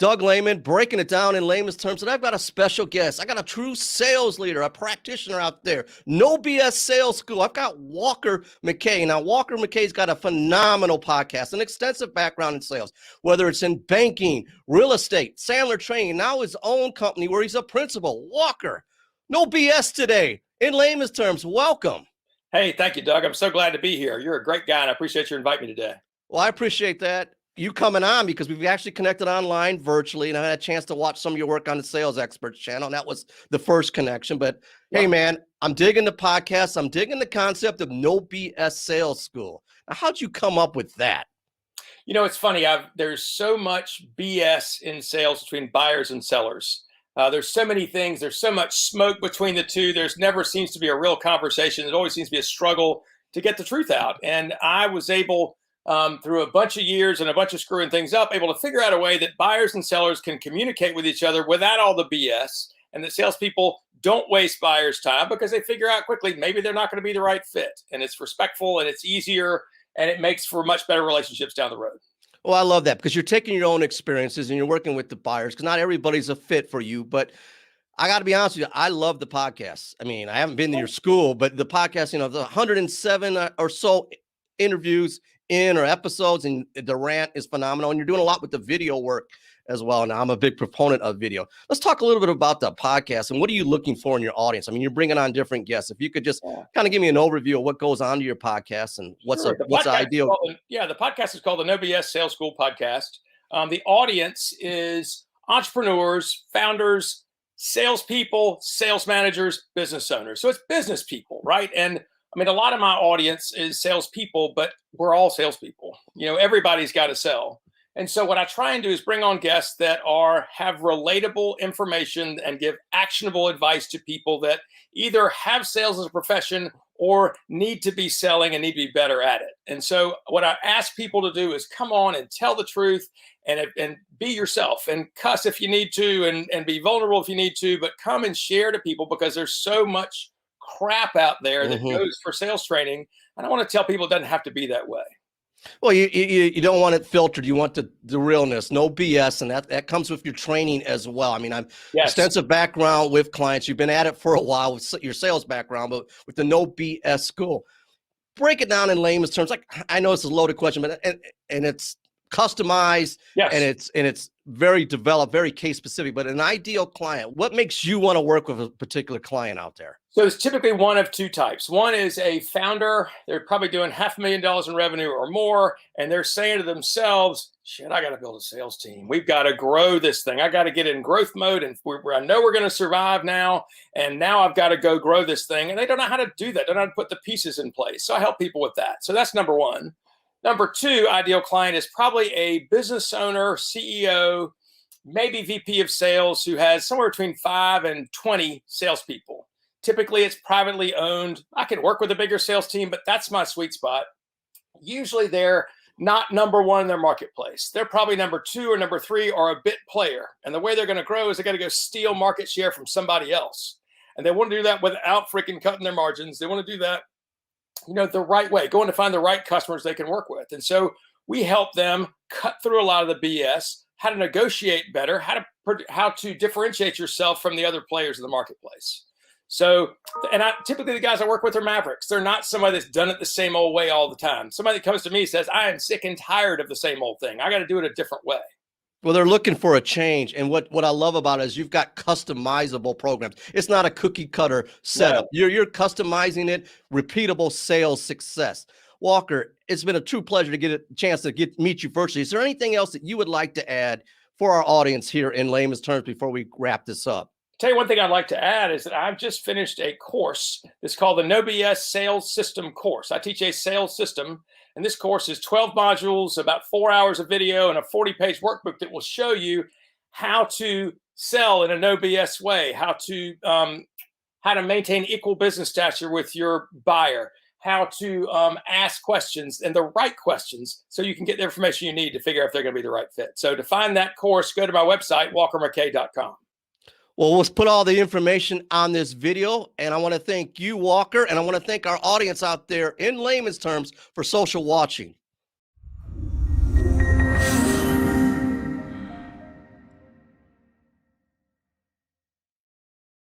Doug Lehman, breaking it down in layman's terms. And I've got a special guest. I got a true sales leader, a practitioner out there. No BS sales school. I've got Walker McKay. Now, Walker McKay's got a phenomenal podcast, an extensive background in sales, whether it's in banking, real estate, Sandler Training, now his own company where he's a principal. Walker, no BS today. In layman's terms, welcome. Hey, thank you, Doug. I'm so glad to be here. You're a great guy, and I appreciate you inviting me today. Well, I appreciate that. You coming on because we've actually connected online virtually, and I had a chance to watch some of your work on the Sales Experts channel, and that was the first connection. But hey, man, I'm digging the podcast. I'm digging the concept of no BS sales school. Now, how'd you come up with that? You know, it's funny. There's so much BS in sales between buyers and sellers. There's so many things. There's so much smoke between the two. There's never seems to be a real conversation. It always seems to be a struggle to get the truth out. And I was able, through a bunch of years and a bunch of screwing things up, able to figure out a way that buyers and sellers can communicate with each other without all the BS, and that salespeople don't waste buyers' time because they figure out quickly maybe they're not going to be the right fit. And it's respectful and it's easier and it makes for much better relationships down the road. Well, I love that because you're taking your own experiences and you're working with the buyers because not everybody's a fit for you. But I got to be honest with you, I love the podcast. I mean, I haven't been to your school, but the podcast, the 107 or so interviews or episodes, and the rant is phenomenal. And you're doing a lot with the video work as well. Now, I'm a big proponent of video. Let's talk a little bit about the podcast and what are you looking for in your audience? I mean, you're bringing on different guests. If you could just kind of give me an overview of what goes on to your podcast and what's the ideal. The podcast is called the No BS Sales School Podcast. The audience is entrepreneurs, founders, salespeople, sales managers, business owners. So it's business people, right? And I mean, a lot of my audience is salespeople, but we're all salespeople. Everybody's got to sell. And so what I try and do is bring on guests that have relatable information and give actionable advice to people that either have sales as a profession or need to be selling and need to be better at it. And so what I ask people to do is come on and tell the truth and be yourself and cuss if you need to and be vulnerable if you need to, but come and share to people because there's so much crap out there that goes for sales training. And I want to tell people it doesn't have to be that way. Well, you don't want it filtered. You want the realness, no BS. And that comes with your training as well. I mean, I'm extensive background with clients. You've been at it for a while with your sales background, but with the no BS school, break it down in layman's terms. Like, I know it's a loaded question, but and it's customized and it's very developed, very case specific, but an ideal client. What makes you want to work with a particular client out there? So it's typically one of two types. One is a founder. They're probably doing $500,000 in revenue or more. And they're saying to themselves, shit, I got to build a sales team. We've got to grow this thing. I got to get in growth mode. And I know we're going to survive now. And now I've got to go grow this thing. And they don't know how to do that. They don't know how to put the pieces in place. So I help people with that. So that's number one. Number two, ideal client is probably a business owner, CEO, maybe VP of sales who has somewhere between 5 and 20 salespeople. Typically, it's privately owned. I can work with a bigger sales team, but that's my sweet spot. Usually, they're not number one in their marketplace. They're probably number 2 or number 3 or a bit player. And the way they're going to grow is they got to go steal market share from somebody else. And they want to do that without freaking cutting their margins. They want to do that the right way, going to find the right customers they can work with. And so we help them cut through a lot of the BS, how to negotiate better, how to differentiate yourself from the other players in the marketplace. So, and typically the guys I work with are mavericks. They're not somebody that's done it the same old way all the time. Somebody that comes to me says, I am sick and tired of the same old thing. I got to do it a different way. Well, they're looking for a change. And what I love about it is you've got customizable programs. It's not a cookie cutter setup. No. You're customizing it, repeatable sales success. Walker, it's been a true pleasure to get a chance to meet you virtually. Is there anything else that you would like to add for our audience here in layman's terms before we wrap this up? Tell you one thing I'd like to add is that I've just finished a course. It's called the No BS Sales System course. I teach a sales system, and this course is 12 modules, about 4 hours of video, and a 40-page workbook that will show you how to sell in a no BS way, how to maintain equal business stature with your buyer, how to ask questions and the right questions so you can get the information you need to figure out if they're going to be the right fit. So to find that course, go to my website, walkermckay.com. Well, let's put all the information on this video. And I want to thank you, Walker, and I want to thank our audience out there in layman's terms for social watching.